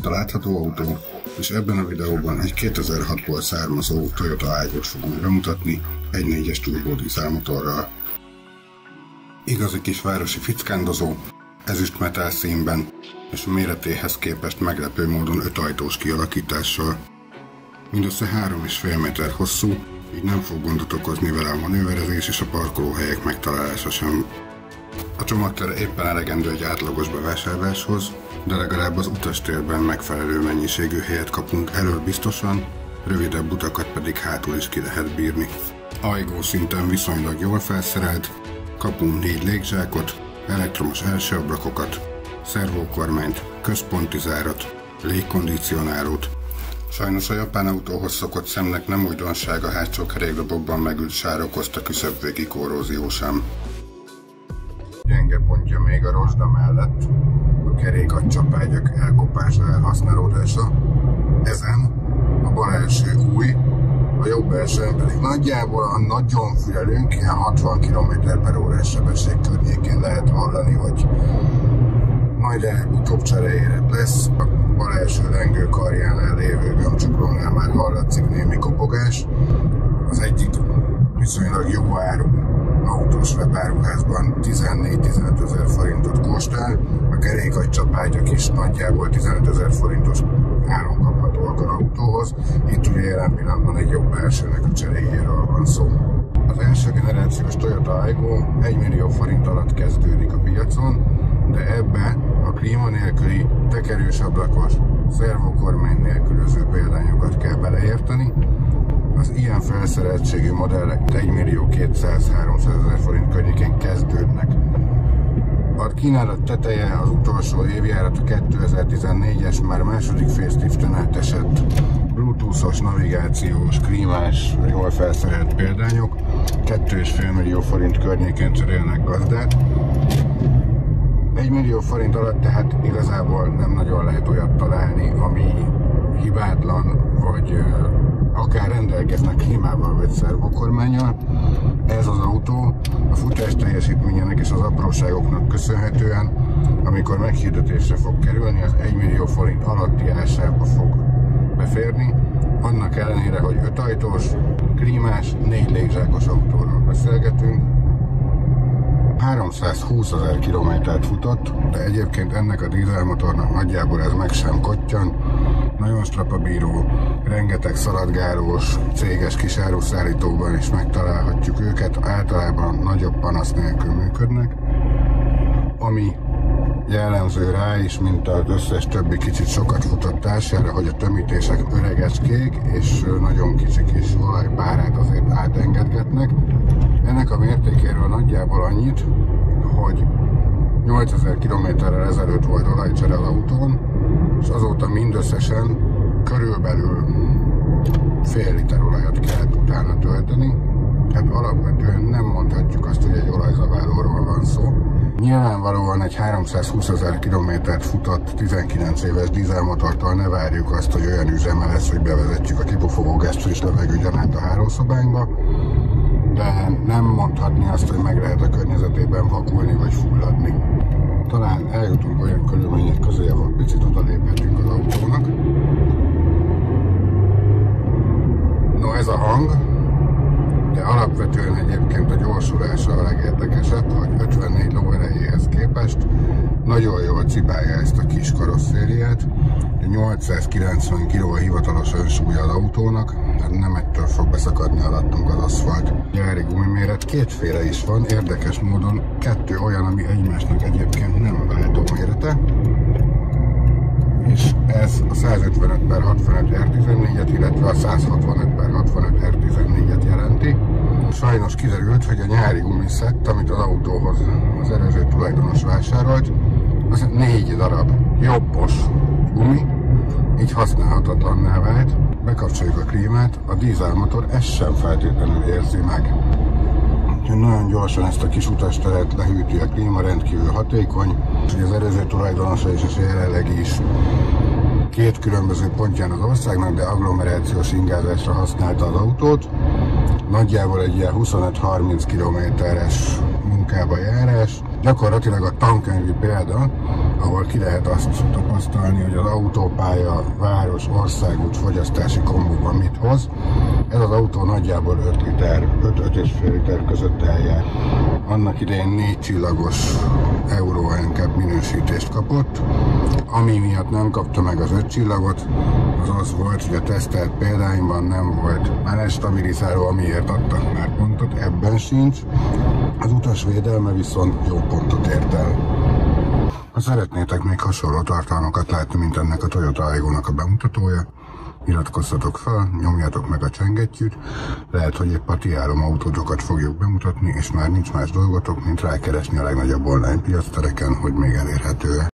a látható autó, és ebben a videóban egy 2006-ból származó Toyota Aygo-t fogunk bemutatni egy 4-es turbódízelmotorral. Igazi kis városi fickándozó, ezüstmetál színben, és a méretéhez képest meglepő módon 5 ajtós kialakítással. Mindössze 3,5 méter hosszú, így nem fog gondot okozni vele a manőverezés és a parkolóhelyek megtalálása sem. A csomagtere éppen elegendő egy átlagos bevásárláshoz, de legalább az utastérben megfelelő mennyiségű helyet kapunk elől biztosan, rövidebb utakat pedig hátul is ki lehet bírni. Aygo szinten viszonylag jól felszerelt, kapunk 4 légzsákot, elektromos elsőablakokat, szervókormányt, központi zárat, légkondicionálót. Sajnos a japán autóhoz szokott szemnek nem újdonság a hátsó kerékdobokban megült sár okozta küszöbvégi korrózió sem. Gyenge pontja még a rozsda mellett a kerékagysapágyak elkopása, elhasználódása. Ezen a bal első új, a jobb elsőn pedig nagyjából a nagyon fülelünk, ilyen 60 km/h sebesség környékén lehet hallani, hogy majd előbb-utóbb cseréjéret lesz. A bal első lengő karjánál lévő gömbcsukrónál már hallatszik némi kopogás. Az egyik viszonylag jó áru autós webáruházban 14-15 ezer forintot kóstál, a kerékagysapágyak is nagyjából 15 ezer forintos áron kaphatóak az autóhoz. Itt ugye jelen pillanatban egy jobb elsőnek a cseréjéről van szó. Az első generációs Toyota Aygo 1 millió forint alatt kezdődik a piacon, de ebbe a klíma nélküli, tekerős ablakos, szervokormány nélkülöző példányokat kell beleérteni. Az ilyen felszereltségű modellek 1 millió 200-300 ezer forint környékén kezdődnek. A kínálat teteje az utolsó évjárat a 2014-es, már második faceliften átesett bluetoothos, navigációs, klímás, jól felszerelt példányok 2,5 millió forint környékén cserélnek gazdát. 1 millió forint alatt tehát igazából nem nagyon lehet olyat találni, ami hibátlan, vagy akár rendelkeznek klímával vagy szervokormánnyal. Ez az autó a futás teljesítményének és az apróságoknak köszönhetően, amikor meghirdetésre fog kerülni, az 1 millió forint alatti ásába fog beférni, annak ellenére, hogy 5 ajtós, klímás, 4 légzsákos autóról beszélgetünk. 320 ezer kilométert futott, de egyébként ennek a dízelmotornak nagyjából ez meg sem kottyan. Nagyon strapabíró, rengeteg szaladgálós, céges kisáruszállítókban is megtalálhatjuk őket, általában nagyobb panasz nélkül működnek. Ami jellemző rá is, mint az összes többi kicsit sokat futott társára, hogy a tömítések öregecskék és nagyon kicsi kis olajpárát azért átengedgetnek. Ennek a mértékéről nagyjából annyit, hogy 8000 km-rel ezelőtt volt olajcsere az autón, és azóta mindösszesen körülbelül fél liter olajat kellett utána tölteni. Tehát alapvetően nem mondhatjuk azt, hogy egy olajzaválóról van szó. Nyilvánvalóan egy 320 ezer kilométert futott 19 éves dízelmotortól ne várjuk azt, hogy olyan üzeme lesz, hogy bevezetjük a kipufogó gázfrissd levegő gyanát a hálószobánkba, de nem mondhatni azt, hogy meg lehet a környezetében vakulni vagy fulladni. Talán eljutunk olyan körülmények közé, ahol picit odaléphetünk az autónak. No, ez a hang, de alapvetően egyébként a gyorsulása a legérdekesebb, hogy 54 lóerejéhez képest nagyon jól cibálja ezt a kis karosszériát. 890 kg a hivatalos önsúlya az autónak, tehát nem ettől fog beszakadni alattunk az aszfalt. Gyári gumiméret kétféle is van, érdekes módon 2 olyan, ami egymásnak egyébként nem váltó mérete. És ez a 155/65 R14-et, illetve a 165/65 R14-et jelenti. Sajnos kiderült, hogy a nyári gumiszett, amit az autóhoz az előző tulajdonos vásárolt, az 4 darab jobbos gumi, így használhatatlanná vált. Bekapcsoljuk a klímát, a dízelmotor ezt sem feltétlenül érzi meg. Úgyhogy nagyon gyorsan ezt a kis utasteret lehűti a klíma, rendkívül hatékony. És az előző tulajdonosa és jelenleg is 2 különböző pontján az országnak, de agglomerációs ingázásra használta az autót. Nagyjából egy ilyen 25-30 km-es munkába járás. Gyakorlatilag a tankönyvi példa, ahol ki lehet azt tapasztalni, hogy az autópálya, város, országút fogyasztási kombóban mit hoz. Ez az autó nagyjából 5-5,5 liter között eljár. Annak idején 4 csillagos Euro NCAP minősítést kapott. Ami miatt nem kapta meg az 5 csillagot, az volt, hogy a tesztelt példáimban nem volt menetstabilizáló, amiért adtak már pontot, ebben sincs. Az utasvédelme viszont jó pontot ért el. Ha szeretnétek még hasonló tartalmakat látni, mint ennek a Toyota Aygo-nak a bemutatója, iratkozzatok fel, nyomjátok meg a csengettyűt, lehet, hogy épp a ti autótokat fogjuk bemutatni, és már nincs más dolgotok, mint rákeresni a legnagyobb online piactereken, hogy még elérhető-e.